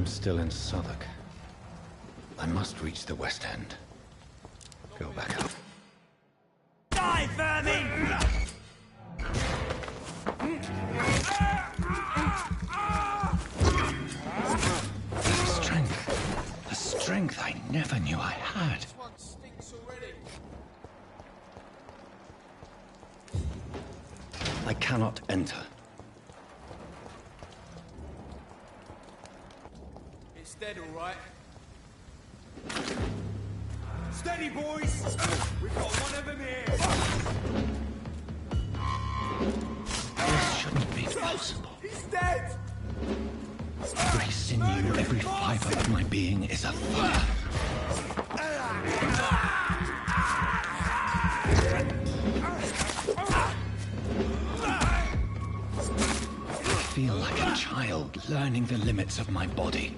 still in Southwark. I must reach the West End. Go back up. Die, vermin! The strength I never knew I had. I cannot enter. It's dead, all right. Steady, boys! We've got one of them here! This shouldn't be possible. He's dead! Every sinew, every fiber of my being is afire. I feel like a child learning the limits of my body.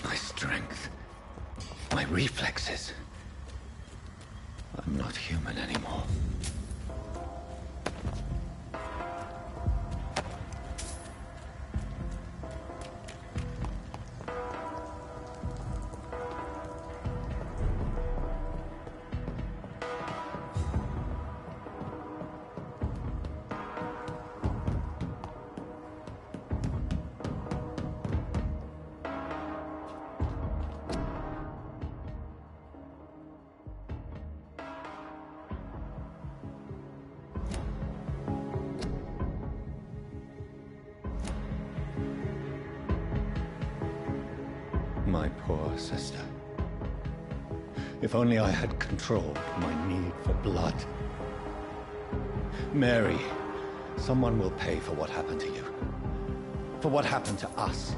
My strength, my reflexes. I'm not human anymore. My poor sister. If only I had controlled my need for blood. Mary, someone will pay for what happened to you. For what happened to us.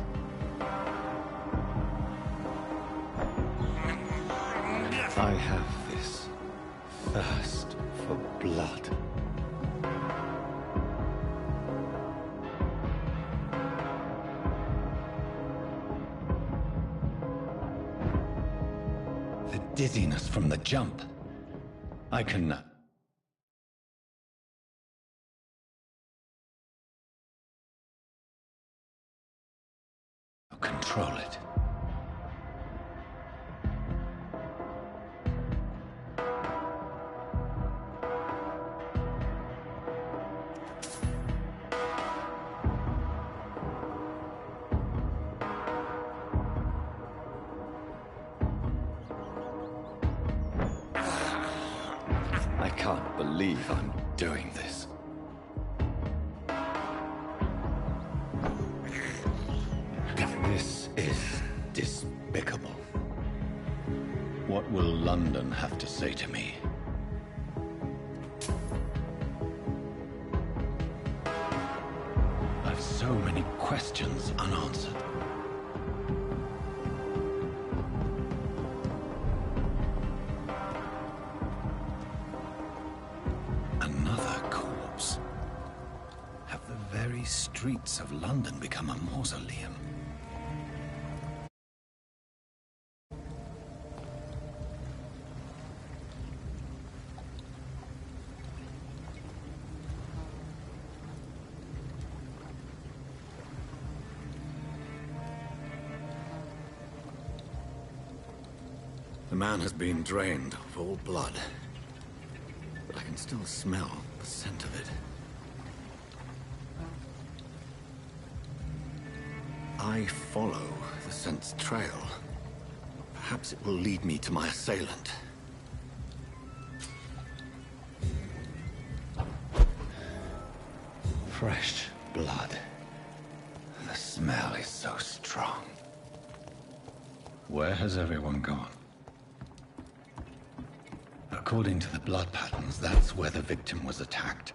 I have this thirst for blood. The dizziness from the jump. I can... control it. I can't believe I'm doing this. This is despicable. What will London have to say to me? I've so many questions unanswered. Another corpse. Have the very streets of London become a mausoleum? The man has been drained of all blood, but I can still smell the scent of it. I follow the scent's trail. Perhaps it will lead me to my assailant. Fresh blood. The smell is so strong. Where has everyone gone? According to the blood patterns, that's where the victim was attacked.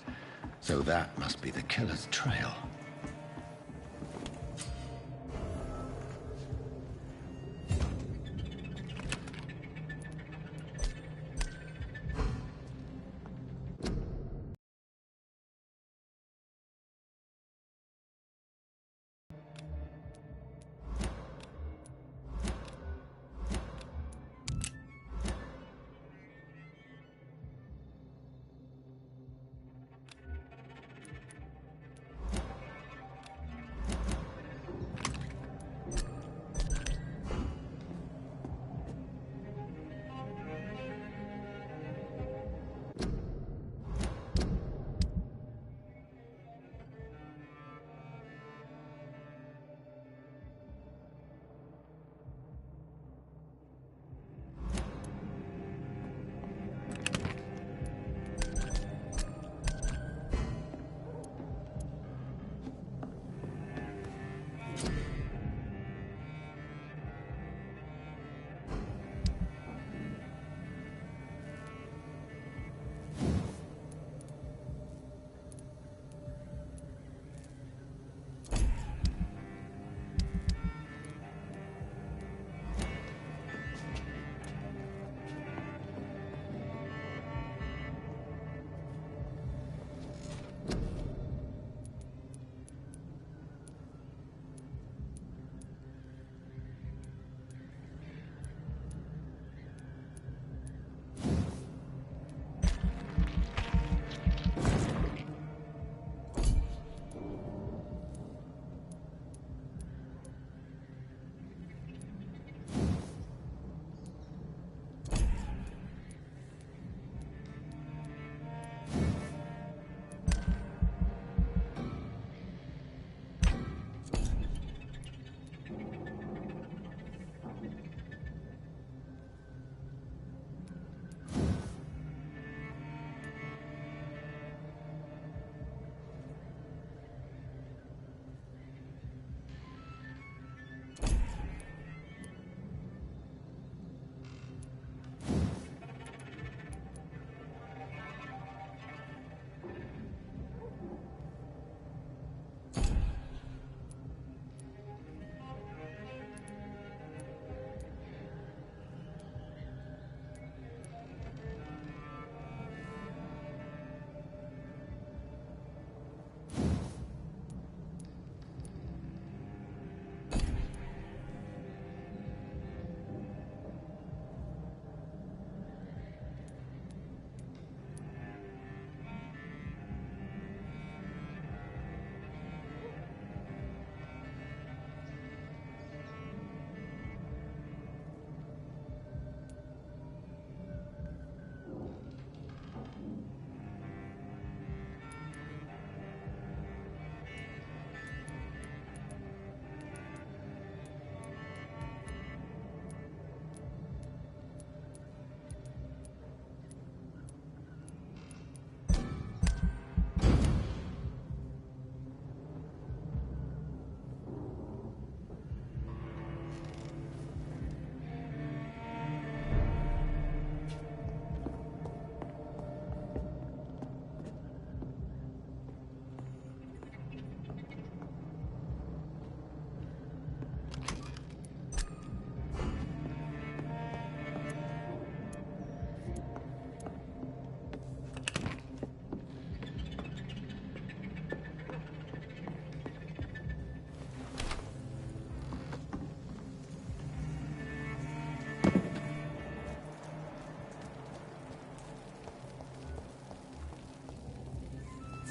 So that must be the killer's trail.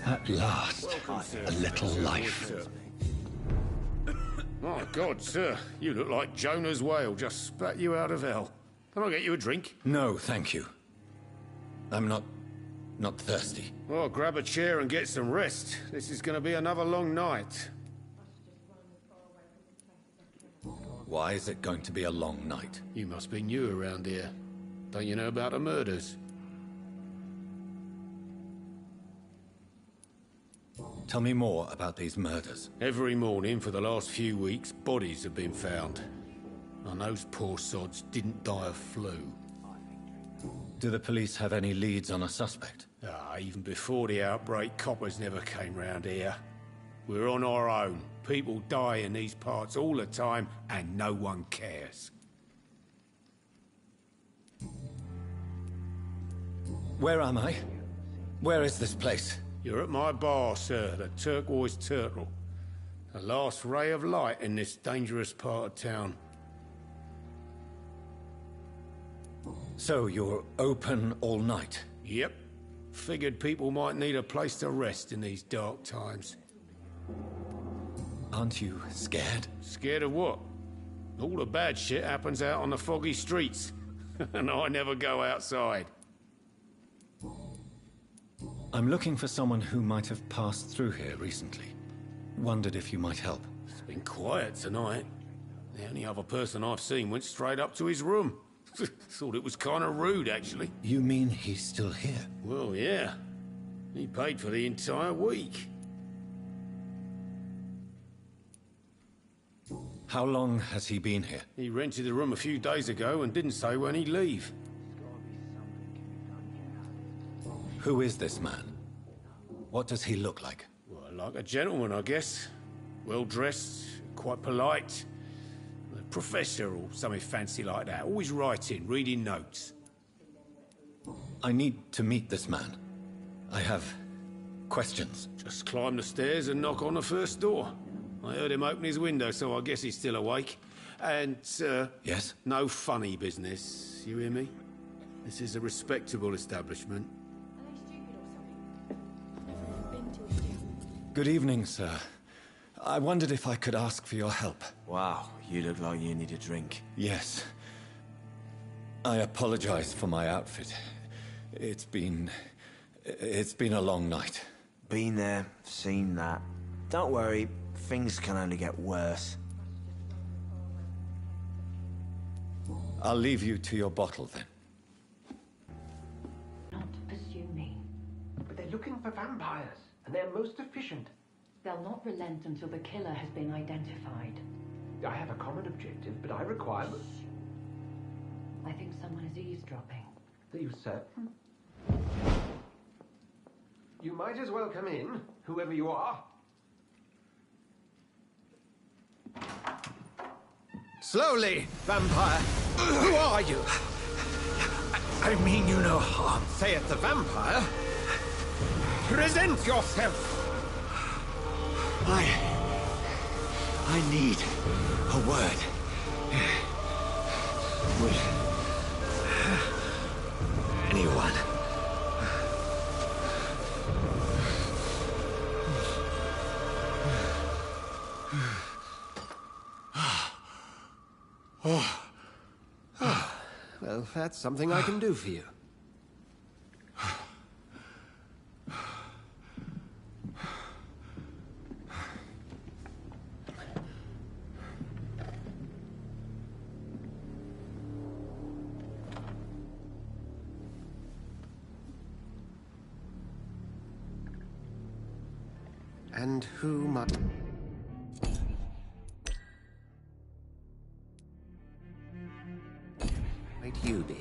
At last, Welcome, sir. a little life. My God, sir, you look like Jonah's whale just spat you out of hell. Can I get you a drink? No, thank you. I'm not thirsty. Well, grab a chair and get some rest. This is going to be another long night. Why is it going to be a long night? You must be new around here. Don't you know about the murders? Tell me more about these murders. Every morning for the last few weeks, bodies have been found. And those poor sods didn't die of flu. Do the police have any leads on a suspect? Even before the outbreak, coppers never came round here. We're on our own. People die in these parts all the time, and no one cares. Where am I? Where is this place? You're at my bar, sir, the Turquoise Turtle. The last ray of light in this dangerous part of town. So you're open all night? Yep. Figured people might need a place to rest in these dark times. Aren't you scared? Scared of what? All the bad shit happens out on the foggy streets. And I never go outside. I'm looking for someone who might have passed through here recently. Wondered if you might help. It's been quiet tonight. The only other person I've seen went straight up to his room. Thought it was kind of rude, actually. You mean he's still here? Well, yeah. He paid for the entire week. How long has he been here? He rented the room a few days ago and didn't say when he'd leave. Who is this man? What does he look like? Well, like a gentleman, I guess. Well-dressed, quite polite. A professor or something fancy like that. Always writing, reading notes. I need to meet this man. I have questions. Just climb the stairs and knock on the first door. I heard him open his window, so I guess he's still awake. And, Yes? no funny business, you hear me? This is a respectable establishment. Good evening, sir. I wondered if I could ask for your help. Wow, you look like you need a drink. Yes. I apologize for my outfit. It's been a long night. Been there, seen that. Don't worry, things can only get worse. I'll leave you to your bottle then. Not pursue me. But they're looking for vampires, and they're most efficient. They'll not relent until the killer has been identified. I have a common objective, but I require... I think someone is eavesdropping. Are you certain? You might as well come in, whoever you are. Slowly, vampire. Who are you? I mean you no harm, saith the vampire. Present yourself. I need a word. Will anyone? Well, that's something I can do for you. And who might... might you be?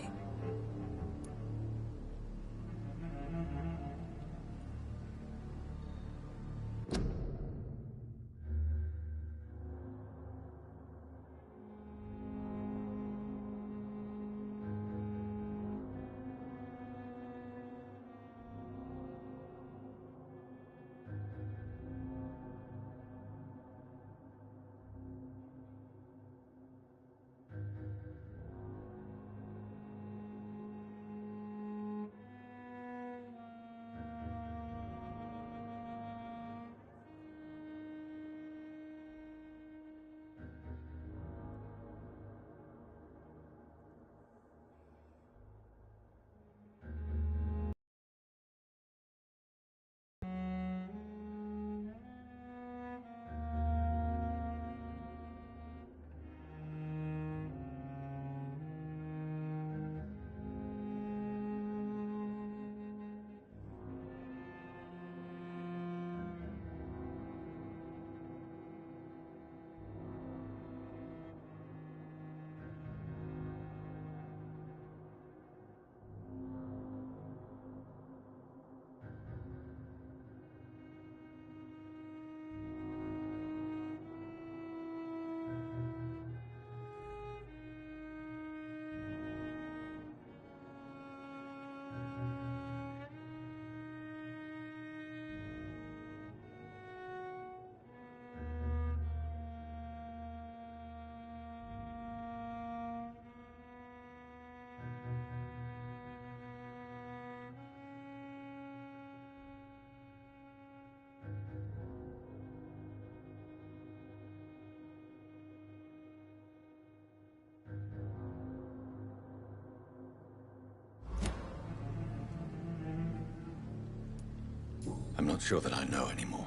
I'm not sure that I know anymore.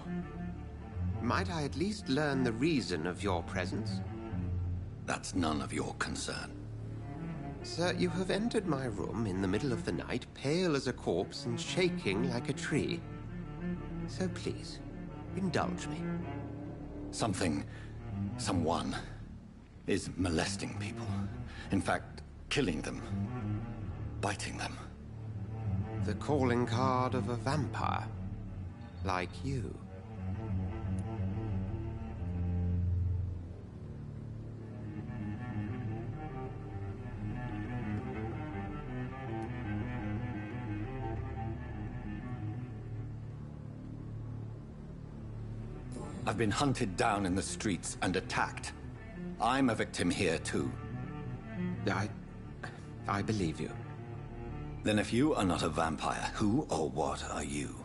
Might I at least learn the reason of your presence? That's none of your concern. Sir, you have entered my room in the middle of the night, pale as a corpse and shaking like a tree. So please, indulge me. Someone is molesting people. In fact, killing them. Biting them. The calling card of a vampire. Like you. I've been hunted down in the streets and attacked. I'm a victim here, too. I believe you. Then if you are not a vampire, who or what are you?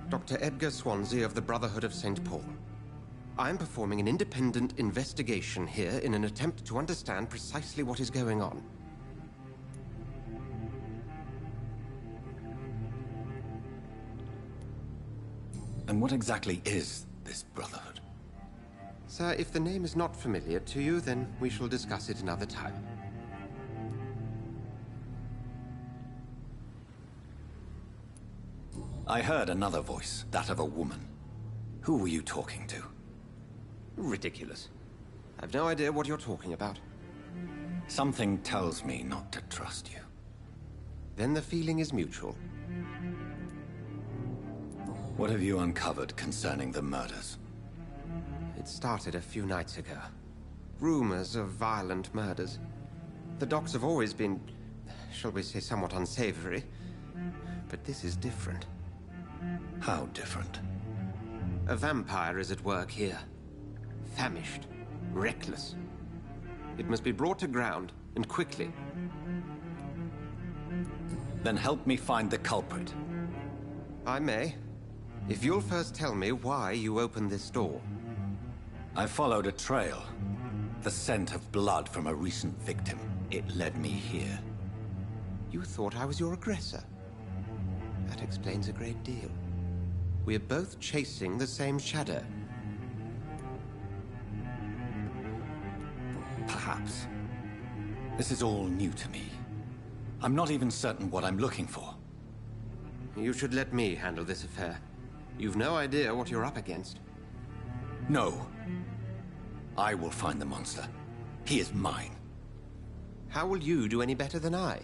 Dr. Edgar Swansea of the Brotherhood of St. Paul. I'm performing an independent investigation here in an attempt to understand precisely what is going on. And what exactly is this Brotherhood? Sir, if the name is not familiar to you, then we shall discuss it another time. I heard another voice, that of a woman. Who were you talking to? Ridiculous. I've no idea what you're talking about. Something tells me not to trust you. Then the feeling is mutual. What have you uncovered concerning the murders? It started a few nights ago. Rumors of violent murders. The docks have always been, shall we say, somewhat unsavory. But this is different. How different? A vampire is at work here. Famished. Reckless. It must be brought to ground, and quickly. Then help me find the culprit. I may. If you'll first tell me why you opened this door. I followed a trail. The scent of blood from a recent victim. It led me here. You thought I was your aggressor. That explains a great deal. We're both chasing the same shadow. Perhaps. This is all new to me. I'm not even certain what I'm looking for. You should let me handle this affair. You've no idea what you're up against. No. I will find the monster. He is mine. How will you do any better than I?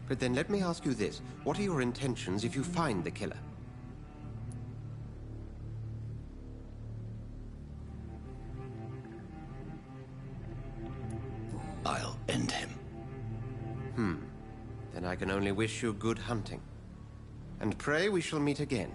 But then let me ask you this. What are your intentions if you find the killer? I'll end him. Then I can only wish you good hunting. And pray we shall meet again.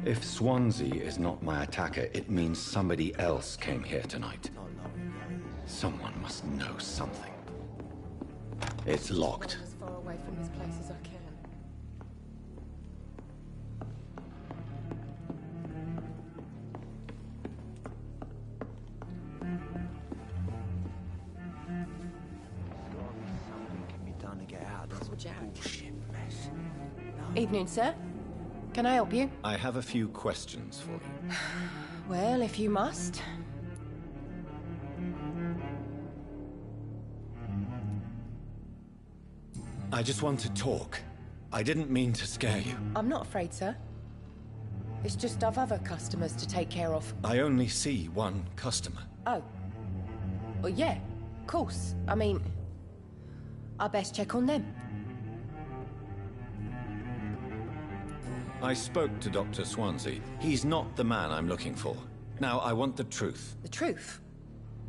If Swansea is not my attacker, it means somebody else came here tonight. Someone must know something. It's locked. As far away from this place as I can. Something can be done to get out of this bullshit mess. Evening, sir. Can I help you? I have a few questions for you. Well, if you must. I just want to talk. I didn't mean to scare you. I'm not afraid, sir. It's just I've other customers to take care of. I only see one customer. Oh. Well, yeah, of course. I mean, I best check on them. I spoke to Dr. Swansea. He's not the man I'm looking for. Now, I want the truth. The truth?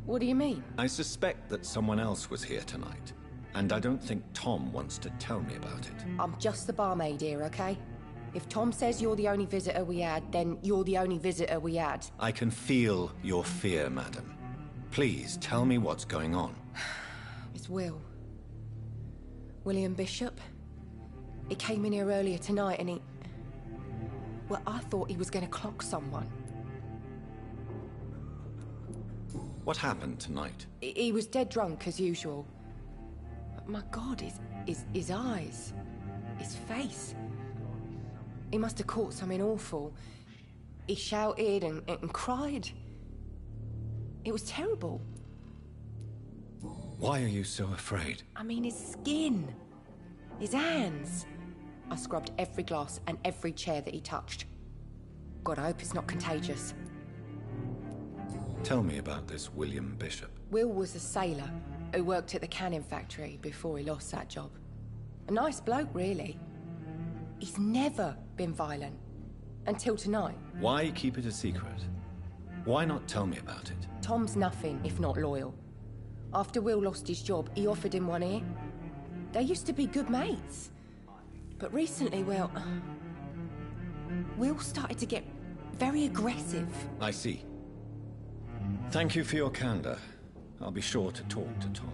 What do you mean? I suspect that someone else was here tonight. And I don't think Tom wants to tell me about it. I'm just the barmaid here, okay? If Tom says you're the only visitor we had, then you're the only visitor we had. I can feel your fear, madam. Please, tell me what's going on. It's Will. William Bishop. He came in here earlier tonight and he... Well, I thought he was going to clock someone. What happened tonight? He was dead drunk, as usual. But my God, his eyes... his face... He must have caught something awful. He shouted and cried. It was terrible. Why are you so afraid? I mean, his skin. His hands. I scrubbed every glass and every chair that he touched. God, I hope it's not contagious. Tell me about this William Bishop. Will was a sailor who worked at the canning factory before he lost that job. A nice bloke, really. He's never been violent. Until tonight. Why keep it a secret? Why not tell me about it? Tom's nothing if not loyal. After Will lost his job, he offered him one ear. They used to be good mates. But recently, well... Will started to get very aggressive. I see. Thank you for your candor. I'll be sure to talk to Tom.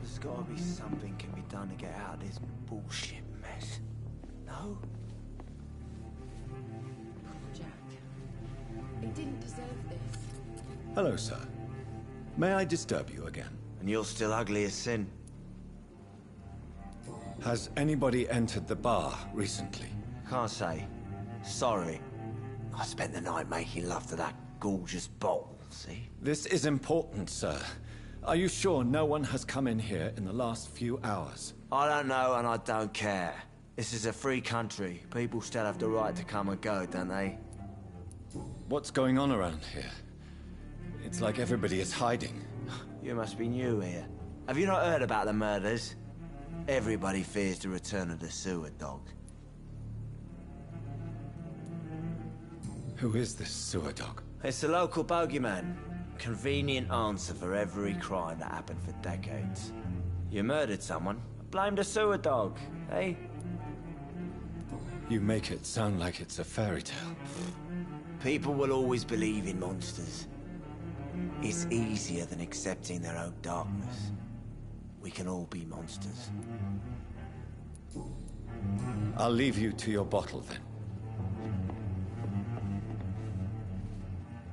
There's gotta be something can be done to get out of this bullshit mess. No? Jack. He didn't deserve this. Hello, sir. May I disturb you again? And you're still ugly as sin. Has anybody entered the bar recently? Can't say. Sorry. I spent the night making love to that gorgeous bottle, see? This is important, sir. Are you sure no one has come in here in the last few hours? I don't know and I don't care. This is a free country. People still have the right to come and go, don't they? What's going on around here? It's like everybody is hiding. You must be new here. Have you not heard about the murders? Everybody fears the return of the sewer dog. Who is this sewer dog? It's the local bogeyman. Convenient answer for every crime that happened for decades. You murdered someone, blame the sewer dog, eh? You make it sound like it's a fairy tale. People will always believe in monsters. It's easier than accepting their own darkness. We can all be monsters. I'll leave you to your bottle then.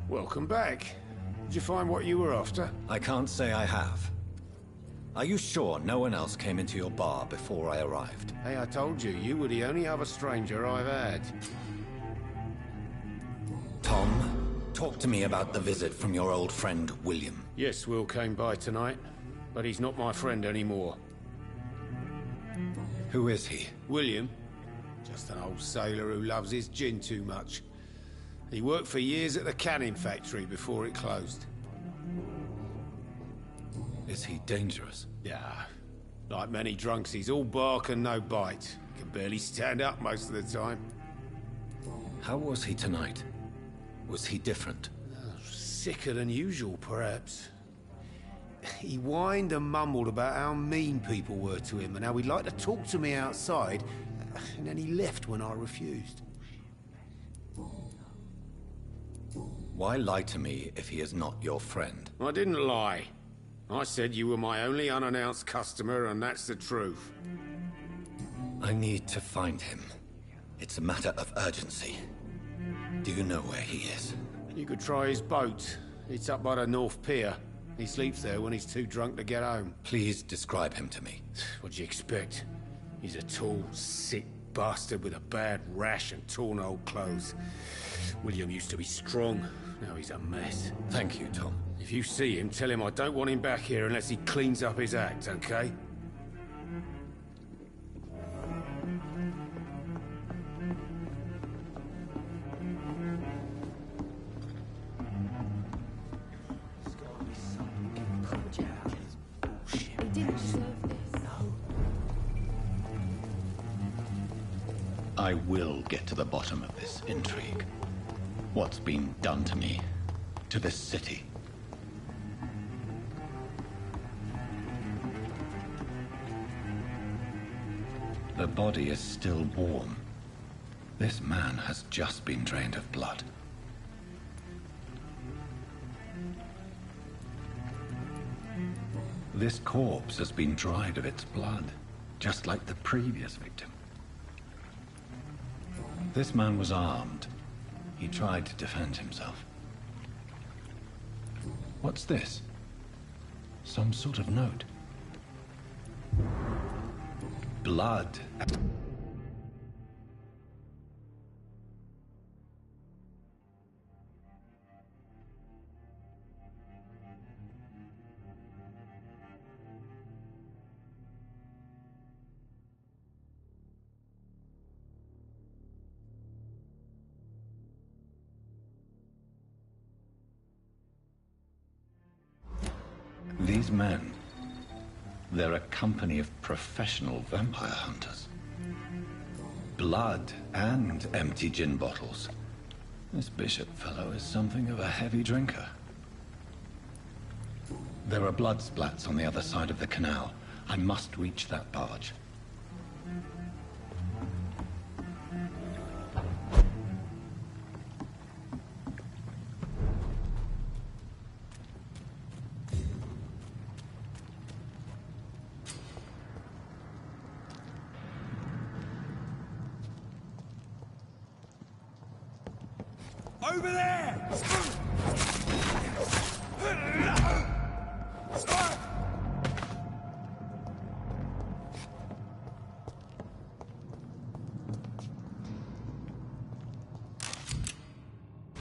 Welcome back. Did you find what you were after? I can't say I have. Are you sure no one else came into your bar before I arrived? Hey, I told you, you were the only other stranger I've had. Tom, talk to me about the visit from your old friend, William. Yes, Will came by tonight, but he's not my friend anymore. Who is he? William? Just an old sailor who loves his gin too much. He worked for years at the canning factory before it closed. Is he dangerous? Yeah. Like many drunks, he's all bark and no bite. Can barely stand up most of the time. How was he tonight? Was he different? Sicker than usual, perhaps. He whined and mumbled about how mean people were to him and how he'd like to talk to me outside, and then he left when I refused. Why lie to me if he is not your friend? I didn't lie. I said you were my only unannounced customer, and that's the truth. I need to find him. It's a matter of urgency. Do you know where he is? You could try his boat. It's up by the North Pier. He sleeps there when he's too drunk to get home. Please describe him to me. What'd you expect? He's a tall, sick bastard with a bad rash and torn old clothes. William used to be strong. Now he's a mess. Thank you, Tom. If you see him, tell him I don't want him back here unless he cleans up his act, okay? I will get to the bottom of this intrigue. What's been done to me, to this city. The body is still warm. This man has just been drained of blood. This corpse has been dried of its blood, just like the previous victim. This man was armed. He tried to defend himself. What's this? Some sort of note. Blood. These men, they're a company of professional vampire hunters. Blood and empty gin bottles. This Bishop fellow is something of a heavy drinker. There are blood splats on the other side of the canal. I must reach that barge. Over there!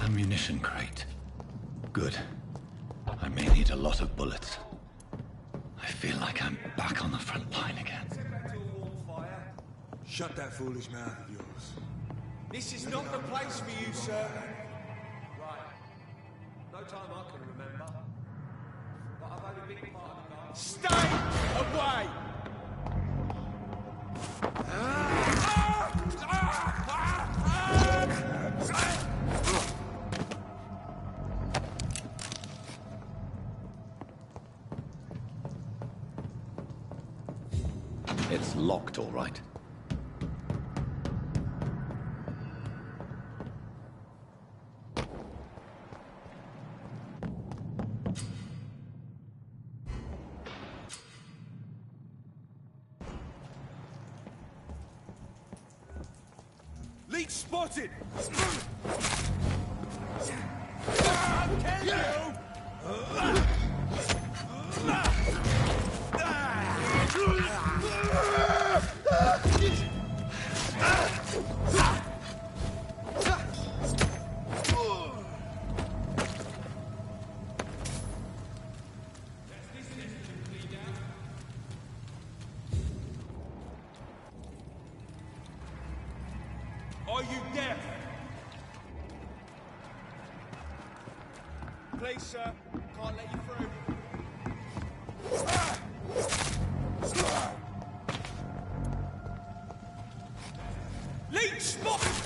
Ammunition crate. Good. I may need a lot of bullets. I feel like I'm back on the front line again. Shut that foolish mouth of yours. This is not the place for you, sir. No time I can remember. But I've had a big part of the guy. Stay away! It's locked, all right. Leech spotted! I'll kill you! Are you deaf? Please, sir. Can't let you through. Leech spotted!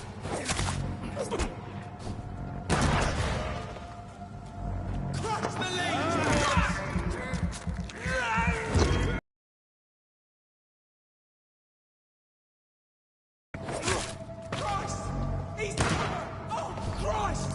Crush the leech! Christ! He's... Oh, Christ!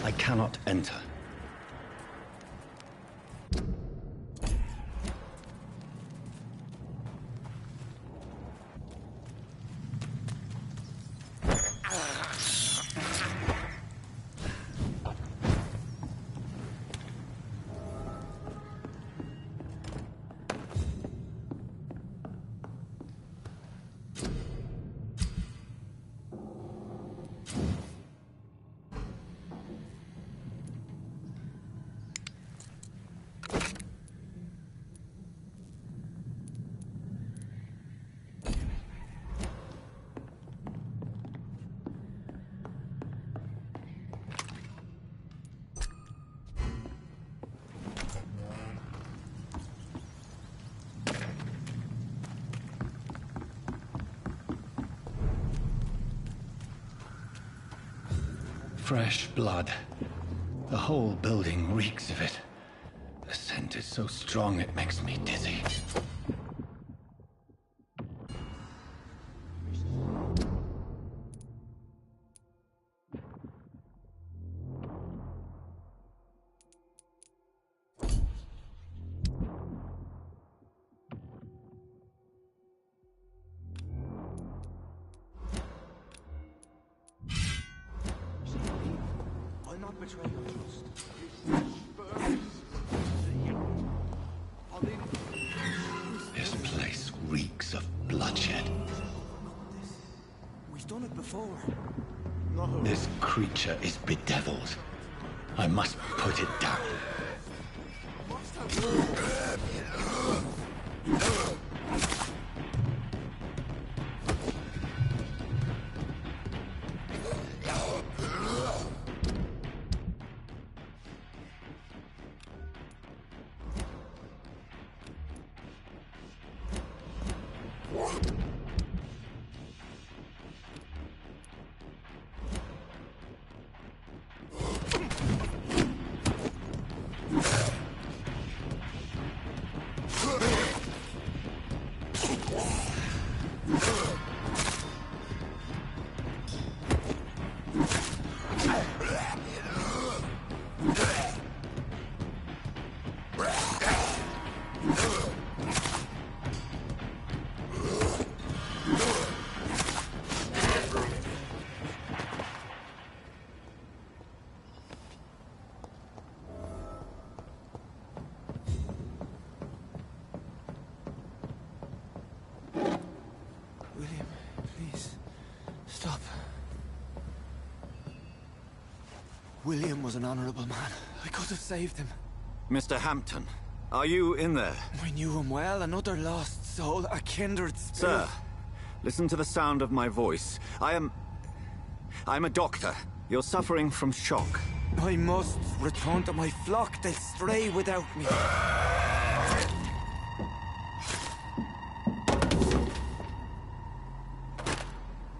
I cannot enter. Fresh blood. The whole building reeks of it. The scent is so strong it makes me dizzy. This place reeks of bloodshed. We've done it before. This creature is bedeviled. I must put it down. William, please, stop. William was an honorable man. I could have saved him. Mr. Hampton, are you in there? We knew him well, another lost soul, a kindred spirit. Sir, listen to the sound of my voice. I'm a doctor. You're suffering from shock. I must return to my flock. They'll stray without me.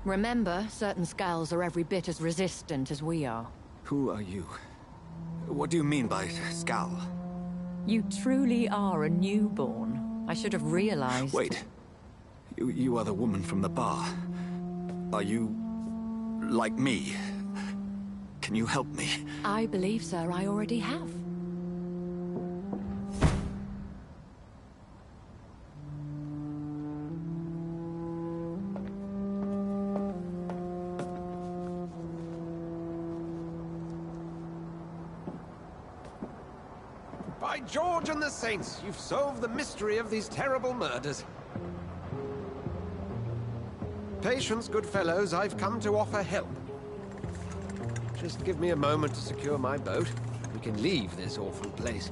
Remember, certain skulls are every bit as resistant as we are. Who are you? What do you mean by Skal? You truly are a newborn. I should have realized. Wait. You are the woman from the bar. Are you... like me? Can you help me? I believe, sir, I already have. By George and the Saints, you've solved the mystery of these terrible murders. Patience, good fellows, I've come to offer help. Just give me a moment to secure my boat. We can leave this awful place.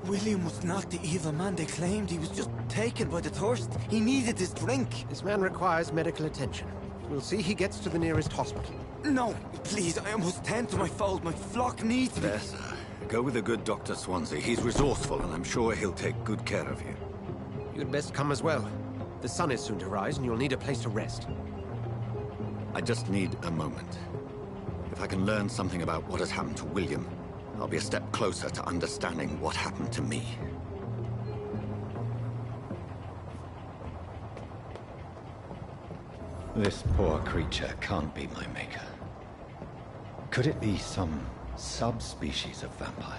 William was not the evil man they claimed. He was just taken by the thirst. He needed his drink. This man requires medical attention. We'll see he gets to the nearest hospital. No, please, I must tend to my fold. My flock needs me. There, sir. Go with the good Dr. Swansea. He's resourceful, and I'm sure he'll take good care of you. You'd best come as well. The sun is soon to rise, and you'll need a place to rest. I just need a moment. If I can learn something about what has happened to William, I'll be a step closer to understanding what happened to me. This poor creature can't be my maker. Could it be some subspecies of vampire?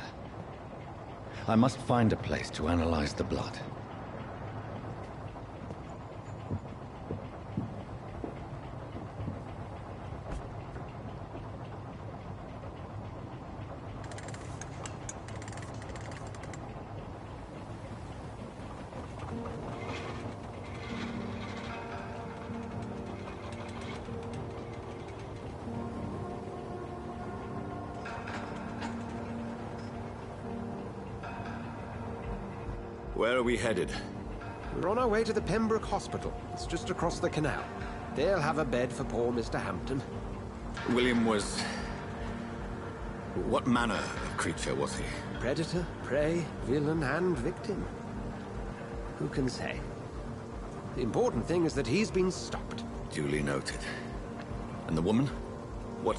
I must find a place to analyze the blood. Where are we headed? We're on our way to the Pembroke Hospital. It's just across the canal. They'll have a bed for poor Mr. Hampton. William was... What manner of creature was he? Predator, prey, villain, and victim. Who can say? The important thing is that he's been stopped. Duly noted. And the woman? What...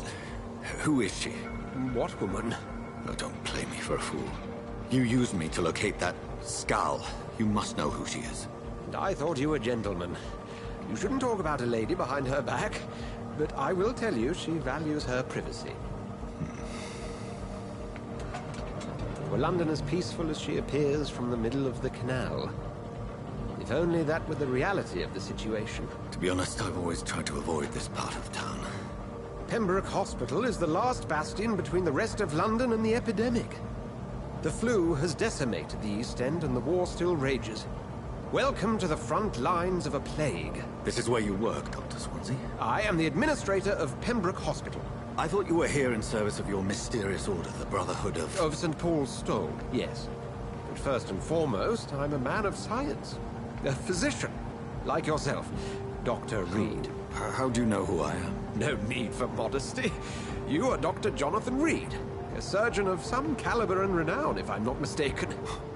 Who is she? What woman? Oh, don't play me for a fool. You used me to locate that skull. You must know who she is. And I thought you a gentleman. You shouldn't talk about a lady behind her back, but I will tell you she values her privacy. Were London as peaceful as she appears from the middle of the canal? If only that were the reality of the situation. To be honest, I've always tried to avoid this part of town. Pembroke Hospital is the last bastion between the rest of London and the epidemic. The flu has decimated the East End and the war still rages. Welcome to the front lines of a plague. This is where you work, Dr. Swansea? I am the administrator of Pembroke Hospital. I thought you were here in service of your mysterious order, the Brotherhood of... Of St. Paul's Stole, yes. But first and foremost, I'm a man of science. A physician, like yourself, Dr. Reed. How do you know who I am? No need for modesty. You are Dr. Jonathan Reed, a surgeon of some caliber and renown, if I'm not mistaken.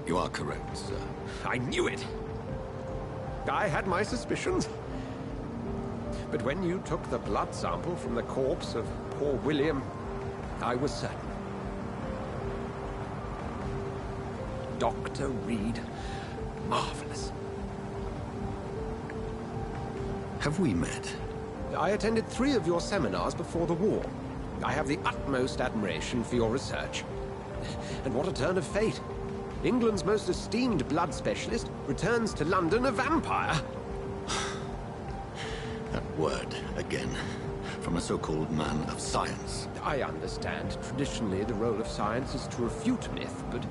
You are correct, sir. I knew it. I had my suspicions. But when you took the blood sample from the corpse of poor William, I was certain. Dr. Reed. Marvelous. Have we met? I attended 3 of your seminars before the war. I have the utmost admiration for your research. And what a turn of fate. England's most esteemed blood specialist returns to London a vampire. That word, again. From a so-called man of science. I understand. Traditionally, the role of science is to refute myth, but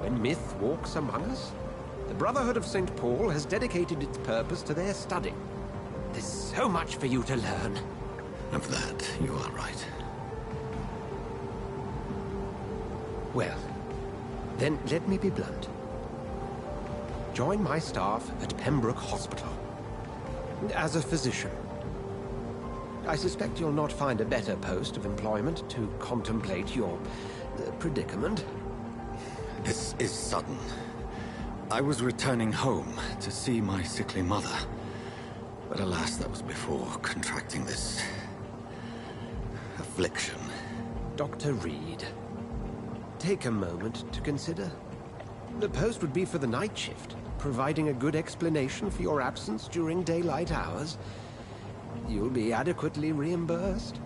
when myth walks among us, the Brotherhood of St. Paul has dedicated its purpose to their study. There's so much for you to learn. Of that, you are right. Well, then let me be blunt. Join my staff at Pembroke Hospital. As a physician. I suspect you'll not find a better post of employment to contemplate your predicament. This is sudden. I was returning home to see my sickly mother. But alas, that was before contracting this... affliction. Dr. Reed, take a moment to consider. The post would be for the night shift, providing a good explanation for your absence during daylight hours. You'll be adequately reimbursed,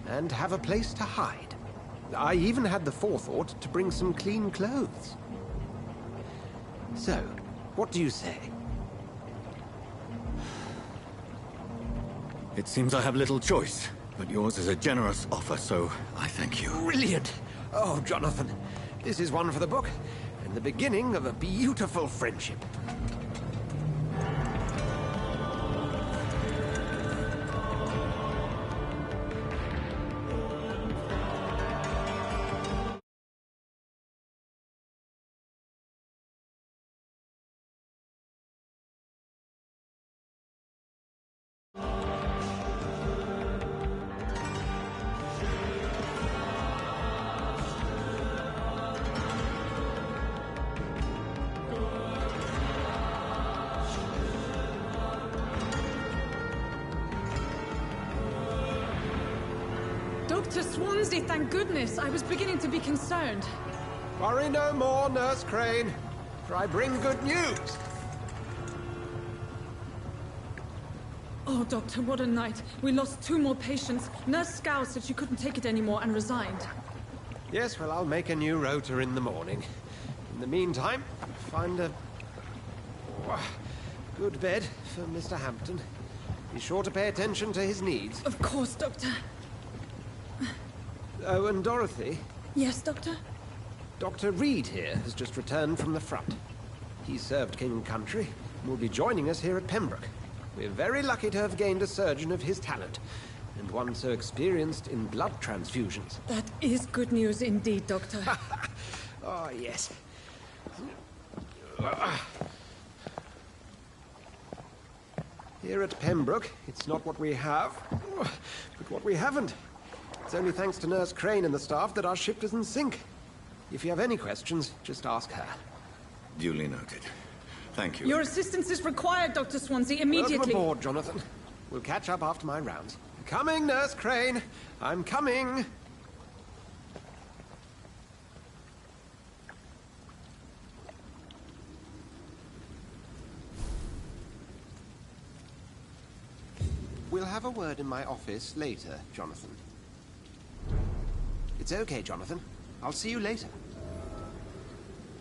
and have a place to hide. I even had the forethought to bring some clean clothes. So, what do you say? It seems I have little choice, but yours is a generous offer, so I thank you. Brilliant! Oh, Jonathan, this is one for the book, and the beginning of a beautiful friendship. Dr. Swansea, thank goodness. I was beginning to be concerned. Worry no more, Nurse Crane, for I bring good news. Oh, Oh, Doctor, what a night. We lost 2 more patients. Nurse Scow said she couldn't take it anymore and resigned. Yes, well, I'll make a new rota in the morning. In the meantime, find a good bed for Mr. Hampton. Be sure to pay attention to his needs. Of course, Doctor. Oh, and Dorothy? Yes, Doctor? Dr. Reed here has just returned from the front. He served King and Country and will be joining us here at Pembroke. We're very lucky to have gained a surgeon of his talent, and one so experienced in blood transfusions. That is good news indeed, Doctor. Oh, yes. Here at Pembroke, it's not what we have, but what we haven't. It's only thanks to Nurse Crane and the staff that our ship doesn't sink. If you have any questions, just ask her. Duly noted. Thank you. Your assistance is required, Dr. Swansea, immediately. Welcome aboard, Jonathan. We'll catch up after my rounds. Coming, Nurse Crane. I'm coming. We'll have a word in my office later, Jonathan. It's okay, Jonathan. I'll see you later.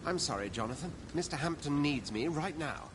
I'm sorry, Jonathan. Mr. Hampton needs me right now.